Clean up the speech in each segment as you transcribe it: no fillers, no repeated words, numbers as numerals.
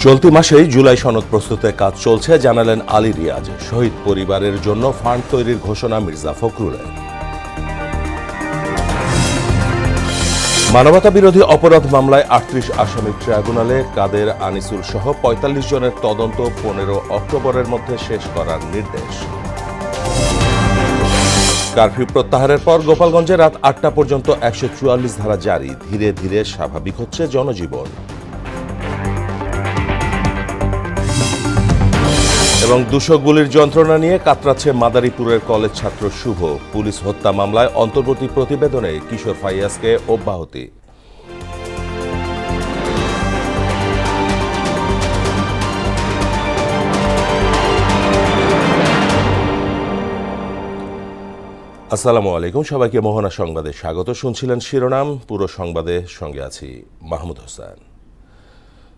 চলতি মাসেই জুলাই সনদ প্রস্তুতের কাজ চলছে জানালেন আলী রিয়াজ। শহীদ পরিবারের জন্য ফান্ড তৈরির ঘোষণা মির্জা ফখরুলের। মানবতা বিরোধী অপরাধ মামলায় ৩৮ আসামির ট্রাইব্যুনালে কাদের, আনিসুল সহ ৪৫ জনের তদন্ত ১৫ অক্টোবরের মধ্যে শেষ করার নির্দেশ। কারফিউ প্রত্যাহারের পর গোপালগঞ্জে রাত ৮টা পর্যন্ত ১৪৪ ধারা জারি। ধীরে ধীরে স্বাভাবিক হচ্ছে জনজীবন। এবং দূষক গুলির যন্ত্রণা নিয়ে কাতরাচ্ছে মাদারীপুরের কলেজ ছাত্র শুভ। পুলিশ হত্যা মামলায় অন্তর্বর্তী প্রতিবেদনে কিশোর ফাইয়াজকে অব্যাহতি। আসসালামু আলাইকুম, সবাইকে মোহনা সংবাদে স্বাগত। শুনছিলেন শিরোনাম, পুরো সংবাদে সঙ্গে আছি মাহমুদ হোসেন।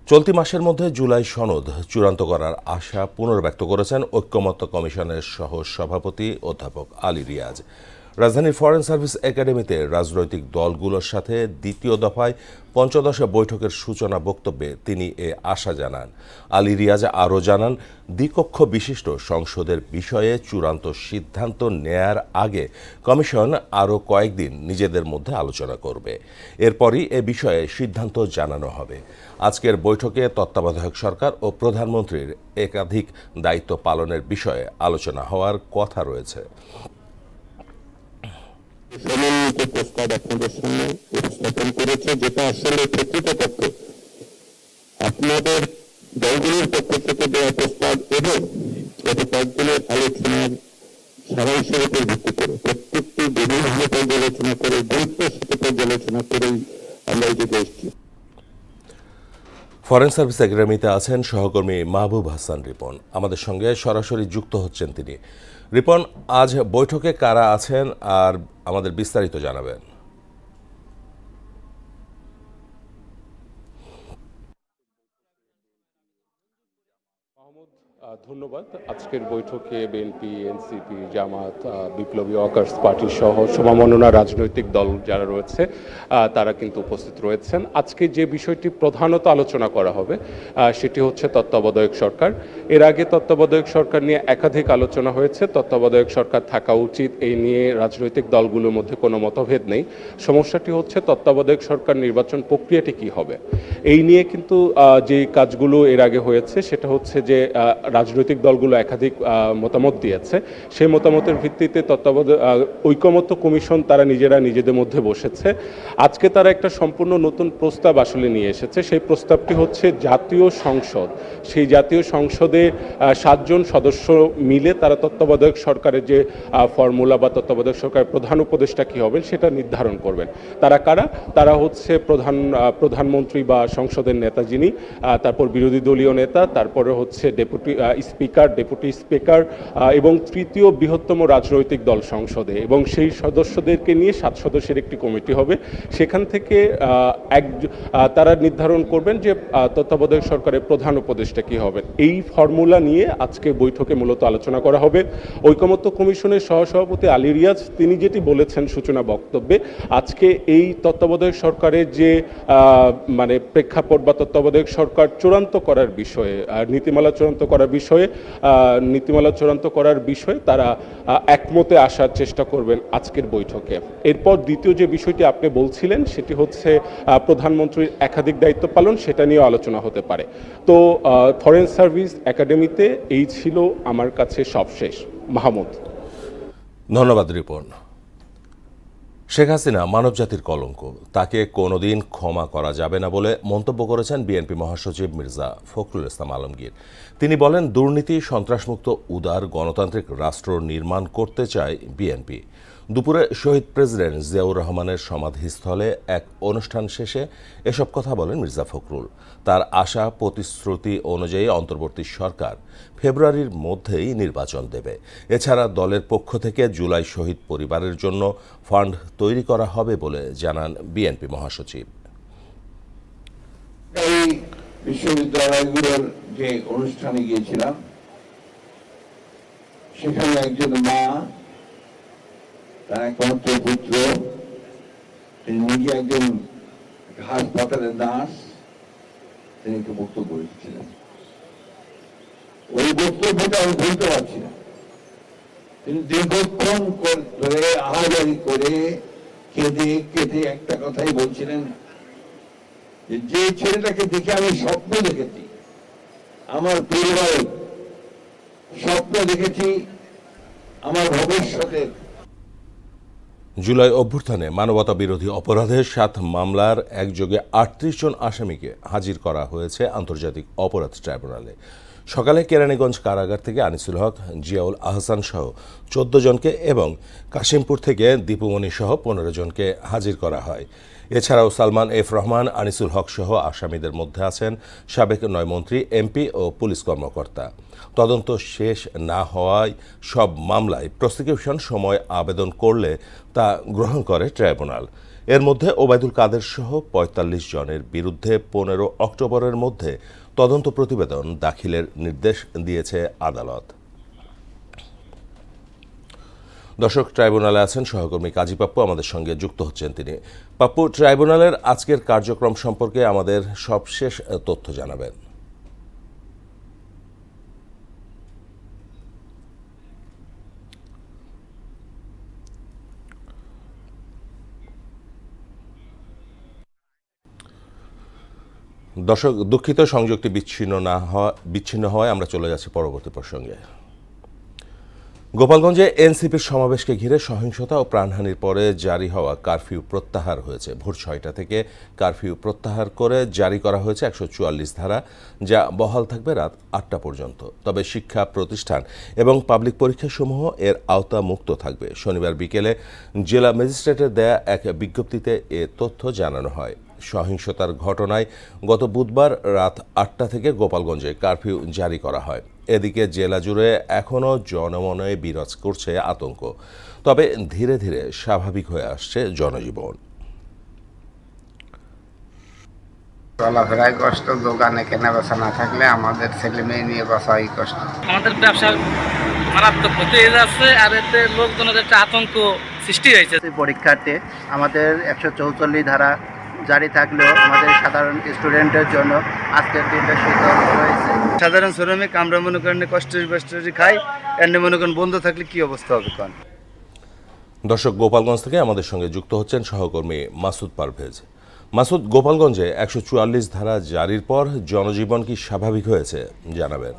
চলতি মাসের মধ্যে জুলাই সনদ চূড়ান্ত করার আশা পুনর্ব্যক্ত করেছেন ঐক্যমত্য কমিশনের সহ সভাপতি অধ্যাপক আলী রিয়াজ। রাজধানীর ফরেন সার্ভিস একাডেমিতে রাজনৈতিক দলগুলোর সাথে দ্বিতীয় দফায় পঞ্চদশ বৈঠকের সূচনা বক্তব্যে তিনি এ আশা জানান। আলী রিয়াজ আরও জানান, দ্বিকক্ষ বিশিষ্ট সংসদের বিষয়ে চূড়ান্ত সিদ্ধান্ত নেয়ার আগে কমিশন আরও কয়েকদিন নিজেদের মধ্যে আলোচনা করবে। এরপরই এ বিষয়ে সিদ্ধান্ত জানানো হবে। আজকের বৈঠকে তত্ত্বাবধায়ক সরকার ও প্রধানমন্ত্রীর একাধিক দায়িত্ব পালনের বিষয়ে আলোচনা হওয়ার কথা রয়েছে। সমন্বিত প্রস্তাব আপনাদের সামনে উপস্থাপন করেছে, যেটা আসলে প্রকৃতপক্ষে আপনাদের দলগুলির পক্ষ থেকে দেওয়া প্রস্তাব এবং গত কয়েকদিনের আলোচনার সারাংশের উপর ভিত্তি করে প্রত্যেকটি বিভিন্নভাবে পর্যালোচনা করে গুরুত্বের সাথে পর্যালোচনা করেই আমরা এই দিকে এসেছি। ফরেন সার্ভিস একাডেমিতে আছেন সহকর্মী মাহবুব হাসান রিপন, আমাদের সঙ্গে সরাসরি যুক্ত হচ্ছেন তিনি। রিপন, আজ বৈঠকে কারা আছেন আর আমাদের বিস্তারিত জানাবেন? ধন্যবাদ। আজকের বৈঠকে বিএনপি, এনসিপি, জামাত, বিপ্লবী ওয়ার্কার্স পার্টি সহ সমমনা রাজনৈতিক দল যারা রয়েছে তারা কিন্তু উপস্থিত রয়েছেন। আজকে যে বিষয়টি প্রধানত আলোচনা করা হবে সেটি হচ্ছে তত্ত্বাবধায়ক সরকার। এর আগে তত্ত্বাবধায়ক সরকার নিয়ে একাধিক আলোচনা হয়েছে। তত্ত্বাবধায়ক সরকার থাকা উচিত, এই নিয়ে রাজনৈতিক দলগুলোর মধ্যে কোনো মতভেদ নেই। সমস্যাটি হচ্ছে তত্ত্বাবধায়ক সরকার নির্বাচন প্রক্রিয়াটি কি হবে, এই নিয়ে কিন্তু যে কাজগুলো এর আগে হয়েছে সেটা হচ্ছে যে রাজনৈতিক দলগুলো একাধিক মতামত দিয়েছে। সেই মতামতের ভিত্তিতে ঐকমত্য কমিশন তারা নিজেদের মধ্যে বসেছে। আজকে তারা একটা সম্পূর্ণ নতুন প্রস্তাব আসলে নিয়ে এসেছে। সেই প্রস্তাবটি হচ্ছে জাতীয় সংসদ। সেই জাতীয় সংসদে 7 জন সদস্য মিলে তারা তত্ত্বাবধায়ক সরকারের যে ফর্মুলা বা তত্ত্বাবধায়ক সরকারের প্রধান উপদেষ্টা কী হবেন সেটা নির্ধারণ করবেন। তারা কারা? তারা হচ্ছে প্রধানমন্ত্রী বা সংসদের নেতা যিনি, তারপর বিরোধী দলীয় নেতা, তারপরে হচ্ছে ডেপুটি স্পিকার এবং তৃতীয় বৃহত্তম রাজনৈতিক দল সংসদে, এবং সেই সদস্যদেরকে নিয়ে 7 সদস্যের একটি কমিটি হবে। সেখান থেকে তারা নির্ধারণ করবেন যে তত্ত্বাবধায়ক সরকারের প্রধান উপদেষ্টা কী হবেন। এই ফর্মুলা নিয়ে আজকে বৈঠকে মূলত আলোচনা করা হবে। ঐকমত্য কমিশনের সহসভাপতি আলী রিয়াজ তিনি যেটি বলেছেন সূচনা বক্তব্যে, আজকে এই তত্ত্বাবধায়ক সরকারের যে প্রেক্ষাপট বা তত্ত্বাবধায়ক সরকার চূড়ান্ত করার বিষয়ে, নীতিমালা চূড়ান্ত করার বিষয়ে তারা একমতে আসার চেষ্টা করবেন আজকের বৈঠকে। এরপর দ্বিতীয় যে বিষয়টি আপনি বলছিলেন সেটি হচ্ছে প্রধানমন্ত্রীর একাধিক দায়িত্ব পালন, সেটা নিয়ে আলোচনা হতে পারে। তো ফরেন সার্ভিস একাডেমিতে এই ছিল আমার কাছে সবশেষ। মাহমুদ। ধন্যবাদ রিপন। শেখ হাসিনা মানবজাতির কলঙ্ক, তাকে কোনোদিন ক্ষমা করা যাবে না বলে মন্তব্য করেছেন বিএনপি মহাসচিব মির্জা ফখরুল ইসলাম আলমগীর। তিনি বলেন, দুর্নীতি, সন্ত্রাসমুক্ত উদার গণতান্ত্রিক রাষ্ট্র নির্মাণ করতে চায় বিএনপি। দুপুরে শহীদ প্রেসিডেন্ট জিয়াউর রহমানের সমাধিস্থলে এক অনুষ্ঠান শেষে এসব কথা বলেন মির্জা ফখরুল। তার আশা, প্রতিশ্রুতি অনুযায়ী অন্তর্বর্তী সরকার ফেব্রুয়ারির মধ্যেই নির্বাচন দেবে। এছাড়া দলের পক্ষ থেকে জুলাই শহীদ পরিবারের জন্য ফান্ড তৈরি করা হবে বলে জানান বিএনপি মহাসচিব। এই বিশ্ববিদ্যালয়গুলোর যে অনুষ্ঠানে গিয়েছিলাম সেখানে একজন মা, তার একমাত্র পুত্র, তিনি নিজে একজন হাসপাতালের নার্স, তিনি একটু বক্তব্য করেছিলেন। ওই বক্তব্যটা আমি বলতে পারছি না। তিনি দীর্ঘক্ষণ ধরে আহাজারি করে কেঁদে কেঁদে একটা কথাই বলছিলেন, যে ছেলেটাকে দেখে আমি স্বপ্ন দেখেছি, আমার পরিবারের স্বপ্ন দেখেছি আমার ভবিষ্যতের। জুলাই অভ্যুত্থানে মানবতা বিরোধী অপরাধের 7 মামলার একযোগে 38 জন আসামিকে হাজির করা হয়েছে আন্তর্জাতিক অপরাধ ট্রাইব্যুনালে। সকালে কেরানীগঞ্জ কারাগার থেকে আনিসুল হক, জিয়াউল আহসান সহ 14 জনকে এবং কাশিমপুর থেকে দীপুমণি সহ 15 জনকে হাজির করা হয়। এছাড়াও সালমান এফ রহমান, আনিসুল হক সহ আসামিদের মধ্যে আছেন সাবেক 9 মন্ত্রী, এমপি ও পুলিশ কর্মকর্তা। তদন্ত শেষ না হওয়ায় সব মামলায় প্রসিকিউশন সময় আবেদন করলে তা গ্রহণ করে ট্রাইব্যুনাল। এর মধ্যে ওবায়দুল কাদের সহ 45 জনের বিরুদ্ধে 15 অক্টোবরের মধ্যে তদন্ত প্রতিবেদন দাখিলের নির্দেশ দিয়েছে আদালত। দর্শক, ট্রাইব্যুনালে আছেন সহকর্মী কাজী পাপ্পু, আমাদের সঙ্গে যুক্ত হচ্ছেন তিনি। পাপ্পু, ট্রাইব্যুনালের আজকের কার্যক্রম সম্পর্কে আমাদের সবশেষ তথ্য জানাবেন। দর্শক, দুঃখিত সংযোগটি বিচ্ছিন্ন হওয়ায় আমরা চলে যাচ্ছি পরবর্তী প্রসঙ্গে। গোপালগঞ্জে এনসিপির সমাবেশকে ঘিরে সহিংসতা ও প্রাণহানির পরে জারি হওয়া কারফিউ প্রত্যাহার হয়েছে। ভোর 6টা থেকে কারফিউ প্রত্যাহার করে জারি করা হয়েছে 144 ধারা, যা বহাল থাকবে রাত 8টা পর্যন্ত। তবে শিক্ষা প্রতিষ্ঠান এবং পাবলিক পরীক্ষাসমূহ এর আওতা মুক্ত থাকবে। শনিবার বিকেলে জেলা ম্যাজিস্ট্রেটের দেয়া এক বিজ্ঞপ্তিতে এ তথ্য জানানো হয়। সহিংসতার ঘটনায় গত বুধবার রাত 8টা থেকে গোপালগঞ্জে কারফিউ জারি করা হয়। এদিকে জেলা জুড়ে এখনও জনমনে বিরাজ করছে আতঙ্ক, তবে ধীরে ধীরে স্বাভাবিক হয়ে আসছে জনজীবন। চলাফেরায় কষ্ট, দোকানে কেনা বেচা না থাকলে আমাদের ছেলে মেয়ে নিয়ে বাঁচাই কষ্ট। আমাদের ব্যবসা মারাত্মক ক্ষতি হয়ে যাচ্ছে, আর এতে লোকজনের একটা আতঙ্ক সৃষ্টি হয়েছে। পরীক্ষার্থে আমাদের 144 ধারা জারি থাকলেও আমাদের সাধারণ স্টুডেন্টের জন্য আজকের দিনটা শীতল রয়েছে। সাধারণ শ্রমিক আমরা মনে করেন কষ্টের খাই, এমনি মনে করেন বন্ধ থাকলে কি অবস্থা হবে কোন। দর্শক, গোপালগঞ্জ থেকে আমাদের সঙ্গে যুক্ত হচ্ছেন সহকর্মী মাসুদ পারভেজ। মাসুদ, গোপালগঞ্জে 144 ধারা জারির পর জনজীবন কি স্বাভাবিক হয়েছে জানাবেন?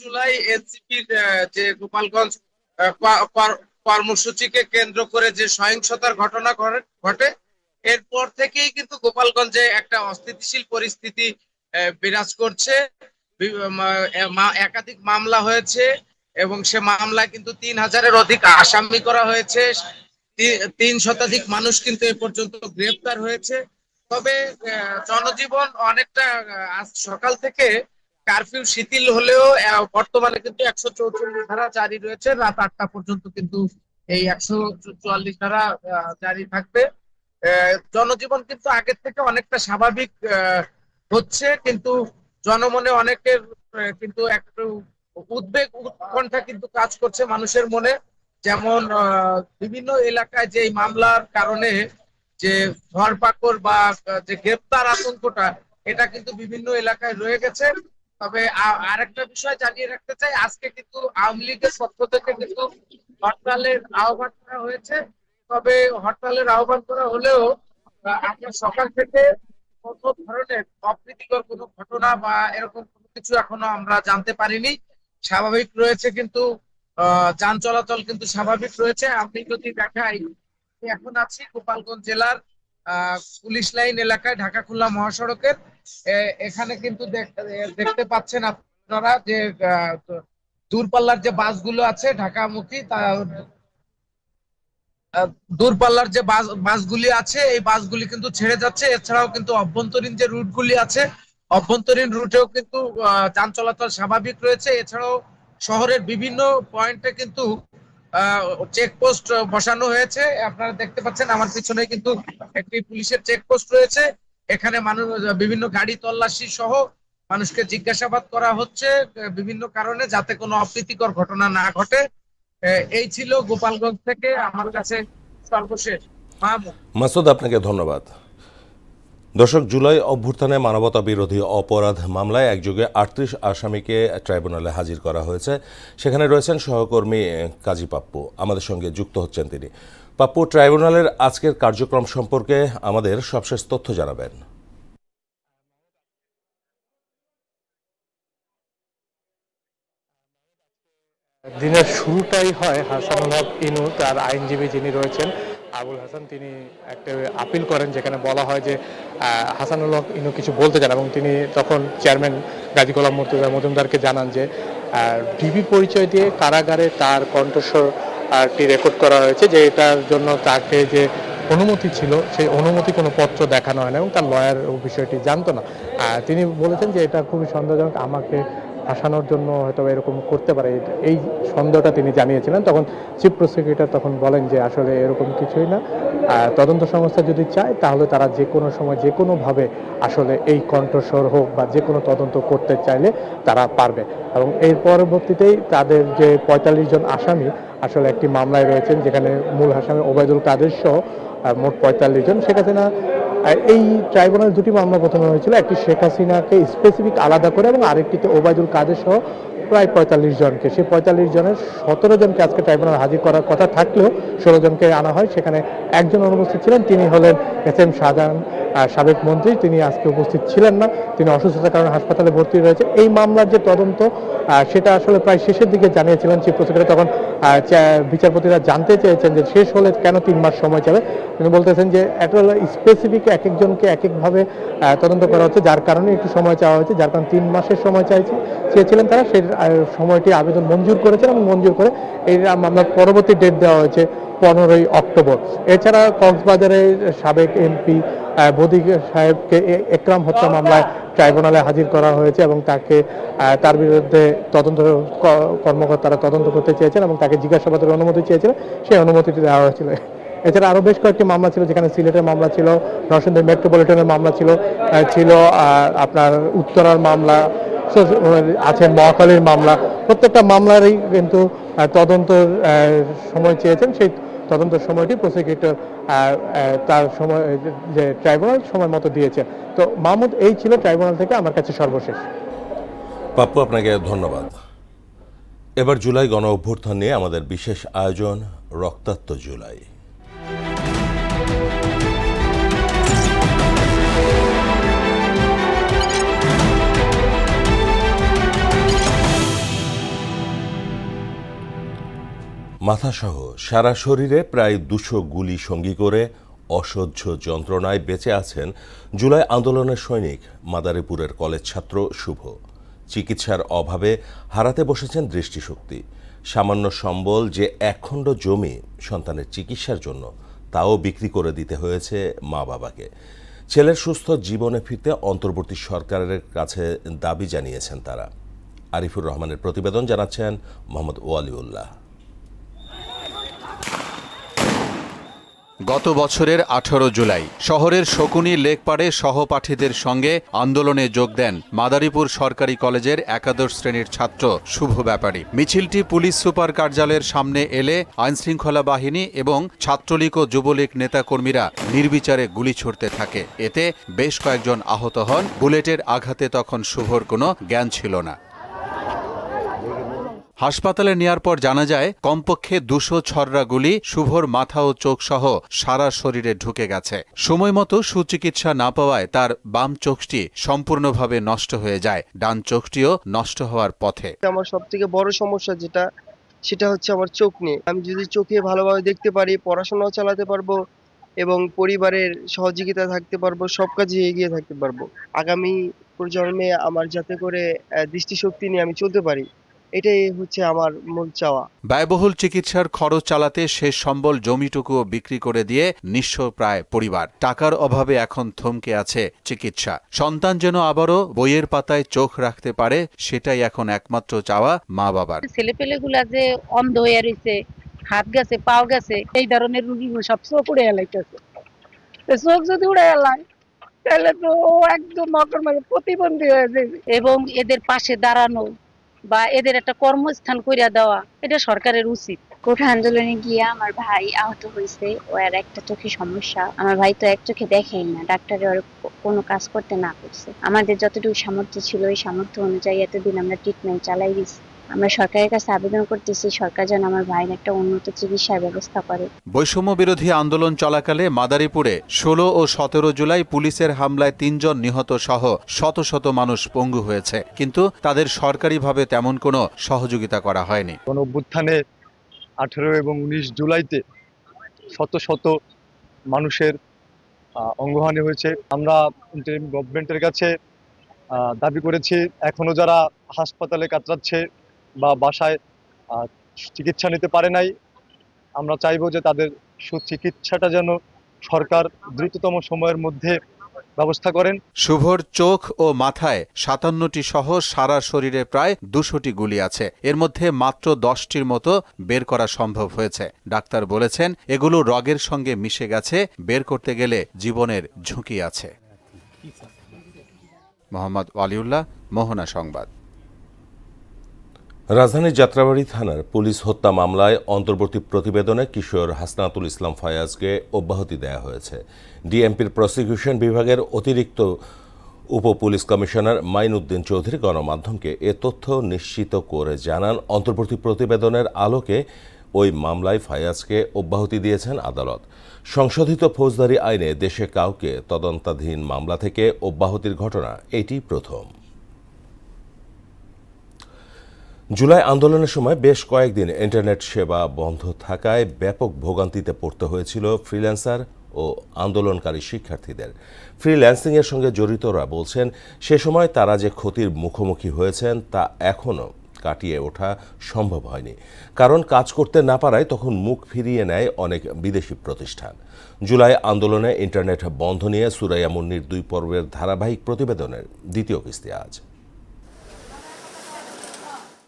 জুলাই এনসিপির যে গোপালগঞ্জ কর্মসূচিকে কেন্দ্র করে যে সহিংসতার ঘটনা ঘটে, এরপর থেকেই কিন্তু গোপালগঞ্জে একটা অস্থিতিশীল পরিস্থিতি বিরাজ করছে। একাধিক মামলা হয়েছে এবং সে মামলায় কিন্তু 3000-এর অধিক আসামি করা হয়েছে। 3 শতাধিক মানুষ কিন্তু এ পর্যন্ত গ্রেফতার হয়েছে। তবে জনজীবন অনেকটা আজ সকাল থেকে কারফিউ শিথিল হলেও বর্তমানে কিন্তু 144 ধারা জারি রয়েছে। রাত 8টা পর্যন্ত কিন্তু এই 144 ধারা জারি থাকবে। জনজীবন কিন্তু আগের থেকে অনেকটা স্বাভাবিক হচ্ছে, কিন্তু জনমনে অনেকের কিন্তু একটু উদ্বেগ উৎকণ্ঠা কিন্তু কাজ করছে মানুষের মনে। যেমন বিভিন্ন এলাকায় যে মামলার কারণে যে ধরপাকড় বা যে গ্রেপ্তার আতঙ্কটা, এটা কিন্তু বিভিন্ন এলাকায় রয়ে গেছে। তবে আরেকটা বিষয় জানিয়ে রাখতে চাই, আজকে কিন্তু আওয়ামী লীগের পক্ষ থেকে কিন্তু হরতালের আহ্বান করা হয়েছে। তবে হরতালের আহ্বান করা হলেও আপনার সকাল থেকে কোনো ধরনের অপ্রীতিকর কোনো ঘটনা বা এরকম কোনো কিছু এখনো আমরা জানতে পারিনি। স্বাভাবিক রয়েছে, কিন্তু যান চলাচল কিন্তু স্বাভাবিক রয়েছে। আমি যদি দেখাই, এখন আছি গোপালগঞ্জ জেলার পুলিশ লাইন এলাকায়, ঢাকা খুলনা মহাসড়কের। এখানে কিন্তু দেখতে পাচ্ছেন আপনারা যে দূরপাল্লার যে বাসগুলো আছে ঢাকামুখী, দূরপাল্লার যে বাসগুলি আছে এই বাসগুলি কিন্তু ছেড়ে যাচ্ছে। এছাড়াও কিন্তু অভ্যন্তরীণ যে রুটগুলি আছে, অভ্যন্তরীণ রুটেও কিন্তু যান চলাচল স্বাভাবিক রয়েছে। এছাড়াও শহরের বিভিন্ন পয়েন্টে কিন্তু চেকপোস্ট বসানো হয়েছে। আপনারা দেখতে পাচ্ছেন আমার পিছনে কিন্তু একটি পুলিশের চেকপোস্ট রয়েছে। এখানে মানুষ বিভিন্ন গাড়ি তল্লাশি সহ মানুষকে জিজ্ঞাসাবাদ করা হচ্ছে বিভিন্ন কারণে, যাতে কোনো অপ্রীতিকর ঘটনা না ঘটে। এই ছিল গোপালগঞ্জ থেকে আমার কাছে সর্বশেষ। মাহমুদ। মাসুদ, আপনাকে ধন্যবাদ। দর্শক, জুলাই অভ্যুত্থানে মানবতা বিরোধী অপরাধ মামলায় একযোগে ৩৮ আসামিকে ট্রাইব্যুনালে হাজির করা হয়েছে। সেখানে রয়েছেন সহকর্মী কাজী পাপ্পু, আমাদের সঙ্গে যুক্ত হচ্ছেন তিনি। পাপ্পু, ট্রাইব্যুনালের আজকের কার্যক্রম সম্পর্কে আমাদের সবশেষ তথ্য জানাবেন। দিনের শুরুটাই হয় হাসানুল হক ইনু, তার আইনজীবী যিনি রয়েছেন আবুল হাসান, তিনি একটা আপিল করেন যেখানে বলা হয় যে হাসানুল হক ইনু কিছু বলতে চান, এবং তিনি তখন চেয়ারম্যান গাজী গোলাম মুর্তজা মজুমদারকে জানান যে ডিবি পরিচয় দিয়ে কারাগারে তার কণ্ঠস্বরটি রেকর্ড করা হয়েছে, যে এটার জন্য তাকে যে অনুমতি ছিল সেই অনুমতি কোনো পত্র দেখানো হয় না, এবং তার লয়ার বিষয়টি জানতো না। তিনি বলেছেন যে এটা খুবই সন্দেহজনক, আমাকে ফাঁসানোর জন্য হয়তো এরকম করতে পারে, এই সন্দেহটা তিনি জানিয়েছিলেন। তখন চিফ প্রসিকিউটর তখন বলেন যে আসলে এরকম কিছুই না, তদন্ত সংস্থা যদি চায় তাহলে তারা যে কোনো সময় যে কোনোভাবে আসলে এই কণ্ঠস্বর হোক বা যে কোনো তদন্ত করতে চাইলে তারা পারবে। এবং এর পরবর্তীতেই তাদের যে ৪৫ জন আসামি আসলে একটি মামলায় রয়েছেন, যেখানে মূল আসামি ওবায়দুল কাদের সহ মোট ৪৫ জন। শেখ হাসিনা এই ট্রাইব্যুনাল দুটি মামলা প্রথমে হয়েছিল, একটি শেখ হাসিনাকে স্পেসিফিক আলাদা করে এবং আরেকটিতে ওবায়দুল কাদের সহ প্রায় ৪৫ জনকে। সেই ৪৫ জনের ১৭ জনকে আজকে ট্রাইব্যুনাল হাজির করার কথা থাকলেও ১৬ জনকে আনা হয়। সেখানে একজন অনুপস্থিত ছিলেন, তিনি হলেন এস.এম. শাহজাহান, সাবেক মন্ত্রী। তিনি আজকে উপস্থিত ছিলেন না, তিনি অসুস্থতার কারণে হাসপাতালে ভর্তি রয়েছে। এই মামলার যে তদন্ত সেটা আসলে প্রায় শেষের দিকে জানিয়েছিলেন চিফ প্রসিকিউটর। তখন বিচারপতিরা জানতে চেয়েছেন যে শেষ হলে কেন ৩ মাস সময় যাবে। তিনি বলতেছেন যে এটা স্পেসিফিক এক একজনকে এক একভাবে তদন্ত করা হচ্ছে, যার কারণে একটু সময় চাওয়া হয়েছে, যার কারণে 3 মাসের সময় চেয়েছিলেন তারা। সেই সময়টি আবেদন মঞ্জুর করেছেন এবং মঞ্জুর করে এই মামলার পরবর্তী ডেট দেওয়া হয়েছে 15ই অক্টোবর। এছাড়া কক্সবাজারের সাবেক এমপি বদি সাহেবকে একরাম হত্যা মামলায় ট্রাইব্যুনালে হাজির করা হয়েছে এবং তার বিরুদ্ধে তদন্ত কর্মকর্তারা তদন্ত করতে চেয়েছেন এবং তাকে জিজ্ঞাসাবাদের অনুমতি চেয়েছিলেন, সেই অনুমতিটি দেওয়া হয়েছিল। এছাড়া আরও বেশ কয়েকটি মামলা ছিল, যেখানে সিলেটের মামলা ছিল, নরসিংদী মেট্রোপলিটনের মামলা ছিল আপনার উত্তরার মামলা আছে, মহাখালীর মামলা। প্রত্যেকটা মামলারই কিন্তু তদন্তের সময় চেয়েছেন, সেই তদন্তের সময়টি প্রসিকিউটর তার সময় যে ট্রাইব্যুনাল সময় মতো দিয়েছে। তো মাহমুদ, এই ছিল ট্রাইব্যুনাল থেকে আমার কাছে সর্বশেষ। পাপ্পু, আপনাকে ধন্যবাদ। এবার জুলাই গণ অভ্যুত্থান নিয়ে আমাদের বিশেষ আয়োজন রক্তাক্ত জুলাই। মাথাসহ সারা শরীরে প্রায় ২০০ গুলি সঙ্গী করে অসহ্য যন্ত্রণায় বেঁচে আছেন জুলাই আন্দোলনের সৈনিক মাদারীপুরের কলেজ ছাত্র শুভ। চিকিৎসার অভাবে হারাতে বসেছেন দৃষ্টিশক্তি। সামান্য সম্বল যে একখণ্ড জমি সন্তানের চিকিৎসার জন্য, তাও বিক্রি করে দিতে হয়েছে মা বাবাকে। ছেলের সুস্থ জীবনে ফিরতে অন্তর্বর্তী সরকারের কাছে দাবি জানিয়েছেন তারা। আরিফুর রহমানের প্রতিবেদন, জানাচ্ছেন মোহাম্মদ ওয়ালিউল্লাহ। গত বছরের ১৮ জুলাই শহরের শকুনি লেকপাড়ে সহপাঠীদের সঙ্গে আন্দোলনে যোগ দেন মাদারীপুর সরকারি কলেজের একাদশ শ্রেণীর ছাত্র শুভ ব্যাপারী। মিছিলটি পুলিশ সুপার কার্যালয়ের সামনে এলে আইনশৃঙ্খলা বাহিনী এবং ছাত্রলীগ ও যুবলীগ নেতাকর্মীরা নির্বিচারে গুলি ছুড়তে থাকে। এতে বেশ কয়েকজন আহত হন। বুলেটের আঘাতে তখন শুভর কোনো জ্ঞান ছিল না। হাসপাতালে নেয়ার পর জানা যায় কমপক্ষে ২০০ ছররা গুলি শুভর মাথা ও চোখ সহ সারা শরীরে ঢুকে গেছে। সময় মতো সুচিকিৎসা না পাওয়ায় তার বাম চোখটি সম্পূর্ণভাবে নষ্ট হয়ে যায়, ডান চোখটিও নষ্ট হওয়ার পথে। আমার সবথেকে বড় সমস্যা সেটা হচ্ছে আমার চোখ নিয়ে। আমি যদি চোখে ভালোভাবে দেখতে পারি, পড়াশোনাও চালাতে পারবো এবং পরিবারের সহযোগিতা থাকতে পারবো, সব কাজে এগিয়ে থাকতে পারবো। আগামী প্রজন্মে আমার যাতে করে দৃষ্টিশক্তি নিয়ে আমি চলতে পারি, এটাই হচ্ছে আমার মূল চাওয়া। ব্যয়বহুল চিকিৎসার খরচ চালাতে শেষ সম্বল জমিটুকুও বিক্রি করে দিয়ে নিঃস্ব প্রায় পরিবার। টাকার অভাবে এখন থমকে আছে চিকিৎসা। সন্তান যেন আবারও বইয়ের পাতায় চোখ রাখতে পারে, সেটাই এখন একমাত্র চাওয়া মা বাবার। ছেলেপেলেগুলা যে অন্ধ হয়ে রয়েছে, হাত গেছে, পাও গেছে, এই ধরনের রুগী সব চোখ উড়ে এলাইতেছে। চোখ যদি উড়ে এলায় তাহলে তো একদম প্রতিবন্ধী হয়ে যাবে। এবং এদের পাশে দাঁড়ানো বা এদের একটা কর্মস্থান কইরা দেওয়া, এটা সরকারের উচিত। কোঠা আন্দোলনে গিয়ে আমার ভাই আহত হয়েছে, ওর একটা চোখে সমস্যা। আমার ভাই তো এক চোখে দেখেই না, ডাক্তারে ওর কোনো কাজ করতে না করছে। আমাদের যতটুকু সামর্থ্য ছিল ওই সামর্থ্য অনুযায়ী এতদিন আমরা ট্রিটমেন্ট চালাই দিচ্ছি। আমরা সরকারের কাছে আবেদন করতেছি সরকার যেন আমার ভাইয়ের একটা উন্নত চিকিৎসার ব্যবস্থা করে। বৈষম্য বিরোধী আন্দোলন চলাকালে মাদারীপুরে 16 ও 17 জুলাই পুলিশের হামলায় 3 জন নিহত সহ শত শত মানুষ পঙ্গু হয়েছে, কিন্তু তাদের সরকারিভাবে তেমন কোনো সহযোগিতা করা হয়নি। গণঅভ্যুত্থানে 18 এবং 19 জুলাইতে শত শত মানুষের অঙ্গহানি হয়েছে। আমরা ইন্টারিম গভর্নমেন্টের কাছে দাবি করেছি এখনো যারা হাসপাতালে কাতরাচ্ছে বা বাসায় চিকিৎসা নিতে পারে নাই, আমরা চাইবো যে তাদের সুচিকিৎসাটা যেন সরকার দ্রুততম সময়ের মধ্যে ব্যবস্থা করেন। শুভর চোখ ও মাথায় 57টি সহ সারা শরীরে প্রায় 200টি গুলি আছে। এর মধ্যে মাত্র 10টির মতো বের করা সম্ভব হয়েছে। ডাক্তার বলেছেন এগুলো রগের সঙ্গে মিশে গেছে, বের করতে গেলে জীবনের ঝুঁকি আছে। মোহাম্মদ ওয়ালিউল্লাহ, মোহনা সংবাদ। রাজধানীর যাত্রাবাড়ী থানার পুলিশ হত্যা মামলায় অন্তর্বর্তী প্রতিবেদনে কিশোর হাসনাতুল ইসলাম ফায়াজকে অব্যাহতি দেওয়া হয়েছে। ডিএমপির প্রসিকিউশন বিভাগের অতিরিক্ত উপ পুলিশ কমিশনার মাইনুদ্দিন চৌধুরী গণমাধ্যমকে এ তথ্য নিশ্চিত করে জানান, অন্তর্বর্তী প্রতিবেদনের আলোকে ওই মামলায় ফায়াজকে অব্যাহতি দিয়েছেন আদালত। সংশোধিত ফৌজদারি আইনে দেশে কাউকে তদন্তাধীন মামলা থেকে অব্যাহতির ঘটনা এটি প্রথম। জুলাই আন্দোলনের সময় বেশ কয়েকদিন ইন্টারনেট সেবা বন্ধ থাকায় ব্যাপক ভোগান্তিতে পড়তে হয়েছিল ফ্রিল্যান্সার ও আন্দোলনকারী শিক্ষার্থীদের। ফ্রিল্যান্সিংয়ের সঙ্গে জড়িতরা বলছেন সে সময় তারা যে ক্ষতির মুখোমুখি হয়েছেন তা এখনও কাটিয়ে ওঠা সম্ভব হয়নি, কারণ কাজ করতে না পারায় তখন মুখ ফিরিয়ে নেয় অনেক বিদেশি প্রতিষ্ঠান। জুলাই আন্দোলনে ইন্টারনেট বন্ধ নিয়ে সুরাইয়া মুন্নির 2 পর্বের ধারাবাহিক প্রতিবেদনের দ্বিতীয় কিস্তি আজ।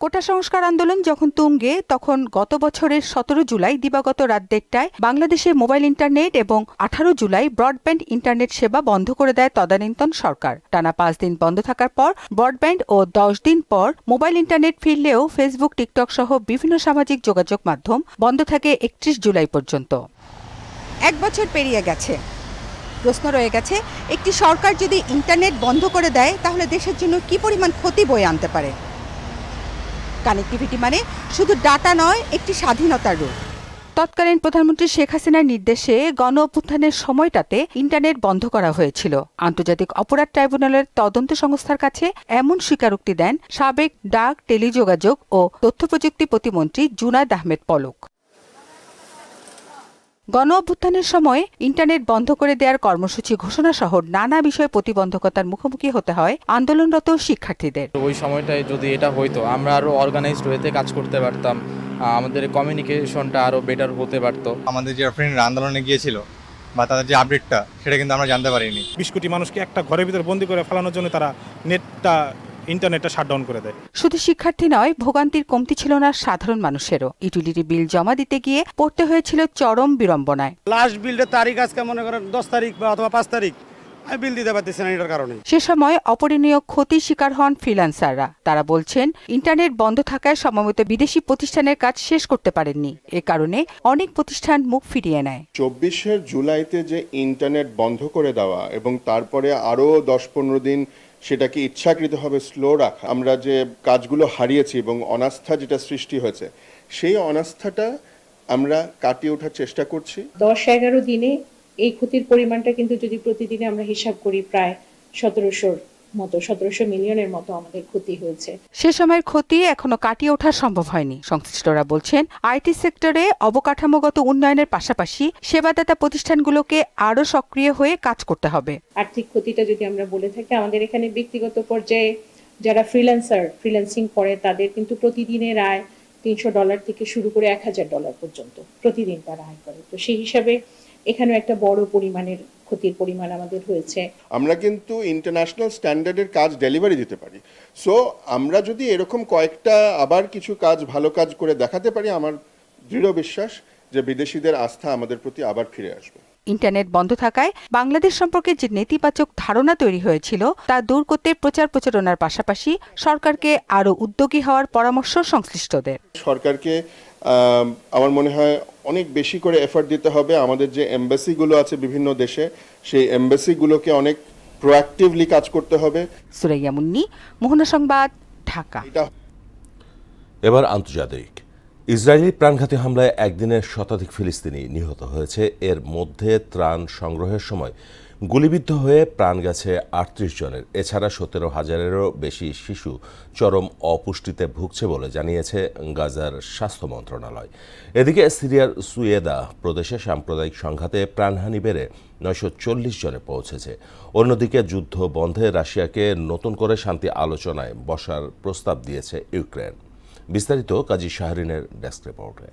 কোটা সংস্কার আন্দোলন যখন তুঙ্গে, তখন গত বছরের 17 জুলাই দিবাগত রাত 1টায় বাংলাদেশে মোবাইল ইন্টারনেট এবং 18 জুলাই ব্রডব্যান্ড ইন্টারনেট সেবা বন্ধ করে দেয় তদানীন্তন সরকার। টানা 5 দিন বন্ধ থাকার পর ব্রডব্যান্ড ও 10 দিন পর মোবাইল ইন্টারনেট ফিরলেও ফেসবুক, টিকটক সহ বিভিন্ন সামাজিক যোগাযোগ মাধ্যম বন্ধ থাকে 31 জুলাই পর্যন্ত। 1 বছর পেরিয়ে গেছে। প্রশ্ন রয়ে গেছে, একটি সরকার যদি ইন্টারনেট বন্ধ করে দেয় তাহলে দেশের জন্য কি পরিমাণ ক্ষতি বয়ে আনতে পারে। কানেক্টিভিটি মানে শুধু ডাটা নয়, একটি স্বাধীনতার রূপ। তৎকালীন প্রধানমন্ত্রী শেখ হাসিনার নির্দেশে গণ অভ্যুত্থানের সময়টাতে ইন্টারনেট বন্ধ করা হয়েছিল। আন্তর্জাতিক অপরাধ ট্রাইব্যুনালের তদন্ত সংস্থার কাছে এমন স্বীকারোক্তি দেন সাবেক ডাক, টেলিযোগাযোগ ও তথ্য প্রযুক্তি প্রতিমন্ত্রী জুনায়েদ আহমেদ পলক। গণ অভ্যুত্থানের সময় ইন্টারনেট বন্ধ করে দেওয়ার কর্মসূচি ঘোষণা সহ নানা বিষয়ে প্রতিবন্ধকতার মুখোমুখি হতে হয় আন্দোলনরত শিক্ষার্থীদের। ওই সময়টায় যদি এটা হইতো, আমরা আরো অর্গানাইজড হতে কাজ করতে পারতাম, আমাদের কমিউনিকেশনটা আরো বেটার হতে পারতো। আমাদের যে ফ্রেন্ডরা আন্দোলনে গিয়েছিল বা তাদের যে আপডেটটা, সেটা কিন্তু আমরা জানতে পারিনি। 20 কোটি মানুষকে একটা ঘরের ভিতরে বন্দী করে ফেলানোর জন্য তারা ইন্টারনেটটা শাটডাউন করে দেয়। শুধু শিক্ষার্থী নয়, ভোগান্তির কমতি ছিল না সাধারণ মানুষেরও। ইউটিলিটি বিল জমা দিতে গিয়ে পড়তে হয়েছিল চরম বিড়ম্বনায়। লাস্ট বিলের তারিখ আজকে মনে করেন 10 তারিখ বা অথবা 5 তারিখ, আমি বিল দিতে পারতেছি না এটার কারণে। সে সময় অপরিণীয় ক্ষতির শিকার হন ফ্রিল্যান্সাররা। তারা বলছেন ইন্টারনেট বন্ধ থাকায় সময়মতো বিদেশি প্রতিষ্ঠানের কাজ শেষ করতে পারেননি। এ কারণে অনেক প্রতিষ্ঠান মুখ ফিরিয়ে নেয়। 24 জুলাইতে যে ইন্টারনেট বন্ধ করে দেওয়া এবং তারপরে আরও 10-15 দিন সেটাকে ইচ্ছাকৃতভাবে স্লো রাখা, আমরা যে কাজগুলো হারিয়েছি এবং অনাস্থা যেটা সৃষ্টি হয়েছে, সেই অনাস্থাটা আমরা কাটিয়ে ওঠার চেষ্টা করছি। 10-11 দিনে এই ক্ষতির পরিমাণটা কিন্তু যদি প্রতিদিনে আমরা হিসাব করি, প্রায় 1700 মিলিয়নের মতো আমাদের ক্ষতি হয়েছে। সে সময়ের ক্ষতি এখনো কাটিয়ে ওঠা সম্ভব হয়নি। সংশ্লিষ্টরা বলছেন আইটি সেক্টরে অবকাঠামোগত উন্নয়নের পাশাপাশি সেবাদাতা প্রতিষ্ঠানগুলোকে আরো সক্রিয় হয়ে কাজ করতে হবে। আর্থিক ক্ষতিটা যদি আমরা বলে থাকি, আমাদের এখানে ব্যক্তিগত পর্যায়ে যারা ফ্রিল্যান্সিং করে তাদের কিন্তু প্রতিদিনের আয় $300 থেকে শুরু করে $1000 পর্যন্ত প্রতিদিন তারা আয় করে। তো সেই হিসাবে এখানেও একটা বড় পরিমাণের ক্ষতির পরিমাণ আমাদের হয়েছে। আমরা কিন্তু ইন্টারন্যাশনাল স্ট্যান্ডার্ডের কাজ ডেলিভারি দিতে পারি। সো আমরা যদি এরকম কয়েকটা আবার কিছু কাজ, ভালো কাজ করে দেখাতে পারি, আমার দৃঢ় বিশ্বাস যে বিদেশিদের আস্থা আমাদের প্রতি আবার ফিরে আসবে। ইন্টারনেট বন্ধ থাকায় বাংলাদেশ সম্পর্কে যে নেতিবাচক ধারণা তৈরি হয়েছিল তা দূর করতে প্রচার প্রচারণার পাশাপাশি সরকারকে আরো উদ্যোগী হওয়ার পরামর্শ সংশ্লিষ্টদের। সরকারকে আমার মনে হয় অনেক বেশি করে এফর্ট দিতে হবে। আমাদের যে এমবাসিগুলো আছে বিভিন্ন দেশে, সেই এমবাসিগুলোকে অনেক প্রোঅ্যাক্টিভলি কাজ করতে হবে। সুরাইয়া মুন্নি, মোহনা সংবাদ, ঢাকা। এবার আন্তর্জাতিক। ইসরায়েলি প্রাণঘাতী হামলায় একদিনের শতাধিক ফিলিস্তিনি নিহত হয়েছে। এর মধ্যে ত্রাণ সংগ্রহের সময় গুলিবিদ্ধ হয়ে প্রাণ গেছে ৩৮ জনের। এছাড়া ১৭,০০০-এরও বেশি শিশু চরম অপুষ্টিতে ভুগছে বলে জানিয়েছে গাজার স্বাস্থ্য মন্ত্রণালয়। এদিকে সিরিয়ার সুয়েদা প্রদেশে সাম্প্রদায়িক সংঘাতে প্রাণহানি বেড়ে ৯৪০ জনে পৌঁছেছে। অন্যদিকে যুদ্ধ বন্ধে রাশিয়াকে নতুন করে শান্তি আলোচনায় বসার প্রস্তাব দিয়েছে ইউক্রেন। বিস্তারিত কাজী শাহরিনের ডেস্ক রিপোর্টে।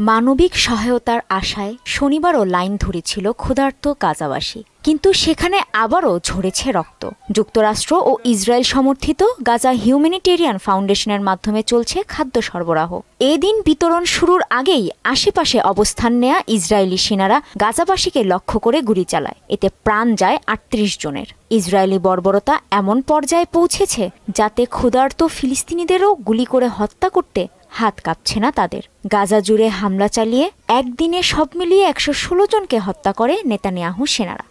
মানবিক সহায়তার আশায় শনিবারও লাইন ধরেছিল ক্ষুধার্ত গাজাবাসী, কিন্তু সেখানে আবারও ঝরেছে রক্ত। যুক্তরাষ্ট্র ও ইসরায়েল সমর্থিত গাজা হিউম্যানিটেরিয়ান ফাউন্ডেশনের মাধ্যমে চলছে খাদ্য সরবরাহ। এদিন বিতরণ শুরুর আগেই আশেপাশে অবস্থান নেয়া ইসরায়েলি সেনারা গাজাবাসীকে লক্ষ্য করে গুলি চালায়। এতে প্রাণ যায় ৩৮ জনের। ইসরায়েলি বর্বরতা এমন পর্যায়ে পৌঁছেছে যাতে ক্ষুধার্ত ফিলিস্তিনিদেরও গুলি করে হত্যা করতে হাত কাঁপছে না তাদের। গাজা জুড়ে হামলা চালিয়ে একদিনে সব মিলিয়ে ১১৬ জনকে হত্যা করে নেতানিয়াহু সেনারা।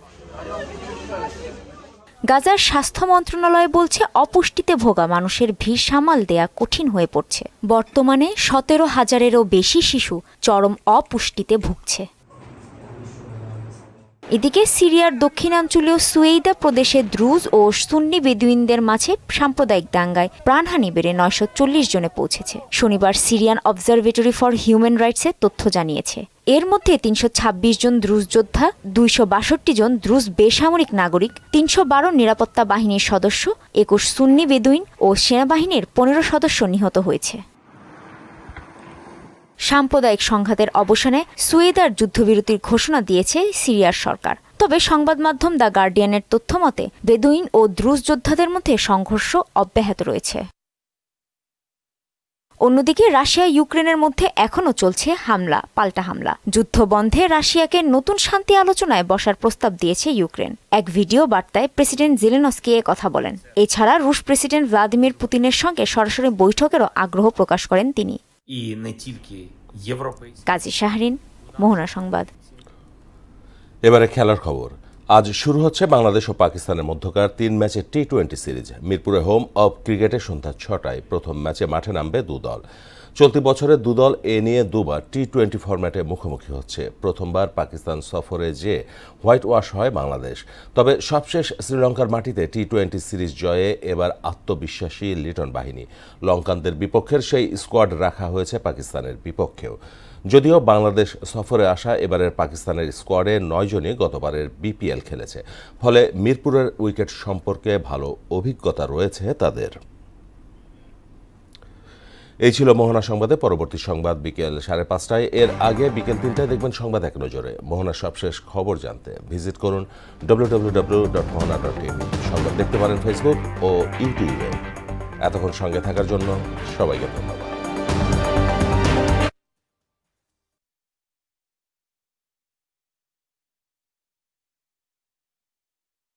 গাজার স্বাস্থ্য মন্ত্রণালয় বলছে অপুষ্টিতে ভোগা মানুষের ভিড় সামাল দেয়া কঠিন হয়ে পড়ছে। বর্তমানে ১৭,০০০-এরও বেশি শিশু চরম অপুষ্টিতে ভুগছে। এদিকে সিরিয়ার দক্ষিণাঞ্চলীয় সুয়েদা প্রদেশে দ্রুজ ও সুন্নি বেদুইনদের মাঝে সাম্প্রদায়িক দাঙ্গায় প্রাণহানি বেড়ে ৯৪০ জনে পৌঁছেছে। শনিবার সিরিয়ান অবজারভেটরি ফর হিউম্যান রাইটসের তথ্য জানিয়েছে। এর মধ্যে ৩২৬ জন দ্রুজ যোদ্ধা, ২৬২ জন দ্রুজ বেসামরিক নাগরিক, ৩১২ নিরাপত্তা বাহিনীর সদস্য, ২১ সুন্নি বেদুইন ও সেনাবাহিনীর ১৫ সদস্য নিহত হয়েছে। সাম্প্রদায়িক সংঘাতের অবসানে সুয়েদার যুদ্ধবিরতির ঘোষণা দিয়েছে সিরিয়ার সরকার। তবে সংবাদ মাধ্যম দ্য গার্ডিয়ানের তথ্যমতে বেদুইন ও দ্রুজ যোদ্ধাদের মধ্যে সংঘর্ষ অব্যাহত রয়েছে। অন্যদিকে রাশিয়া ইউক্রেনের মধ্যে এখনও চলছে পাল্টা হামলা। যুদ্ধ বন্ধে রাশিয়াকে নতুন শান্তি আলোচনায় বসার প্রস্তাব দিয়েছে ইউক্রেন। এক ভিডিও বার্তায় প্রেসিডেন্ট জেলেনস্কি এ কথা বলেন। এছাড়া রুশ প্রেসিডেন্ট ভ্লাদিমির পুতিনের সঙ্গে সরাসরি বৈঠকেরও আগ্রহ প্রকাশ করেন তিনি। কাজী শাহরিন, মোহনা সংবাদ। এবারে খেলার খবর। আজ শুরু হচ্ছে বাংলাদেশ ও পাকিস্তানের মধ্যকার ৩ ম্যাচের টি-20 সিরিজ। মিরপুরে হোম অব ক্রিকেটে সন্ধ্যা ৬টায় প্রথম ম্যাচে মাঠে নামবে দুদল। চলতি বছরে দুদল এ নিয়ে দুবার টি-20 ফরম্যাটে মুখোমুখি হচ্ছে। প্রথমবার পাকিস্তান সফরে যে হোয়াইট ওয়াশ হয় বাংলাদেশ। তবে সবশেষ শ্রীলঙ্কার মাটিতে টি-20 সিরিজ জয়ে এবার আত্মবিশ্বাসী লিটন বাহিনী। লঙ্কানদের বিপক্ষের সেই স্কোয়াড রাখা হয়েছে পাকিস্তানের বিপক্ষেও। যদিও বাংলাদেশ সফরে আসা এবারের পাকিস্তানের স্কোয়াডে ৯ জনই গতবারের বিপিএল খেলেছে, ফলে মিরপুরের উইকেট সম্পর্কে ভালো অভিজ্ঞতা রয়েছে তাদের। এই ছিল মোহনা সংবাদে। পরবর্তী সংবাদ বিকেল ৫:৩০। এর আগে বিকেল ৩টায় দেখবেন সংবাদ এক নজরে। মোহনার সবশেষ খবর জানতে ভিজিট করুন www.mohana.tv। সংবাদ দেখতে পারেন ফেসবুক ও ইউটিউবে। এতক্ষণ সঙ্গে থাকার জন্য সবাইকে ধন্যবাদ।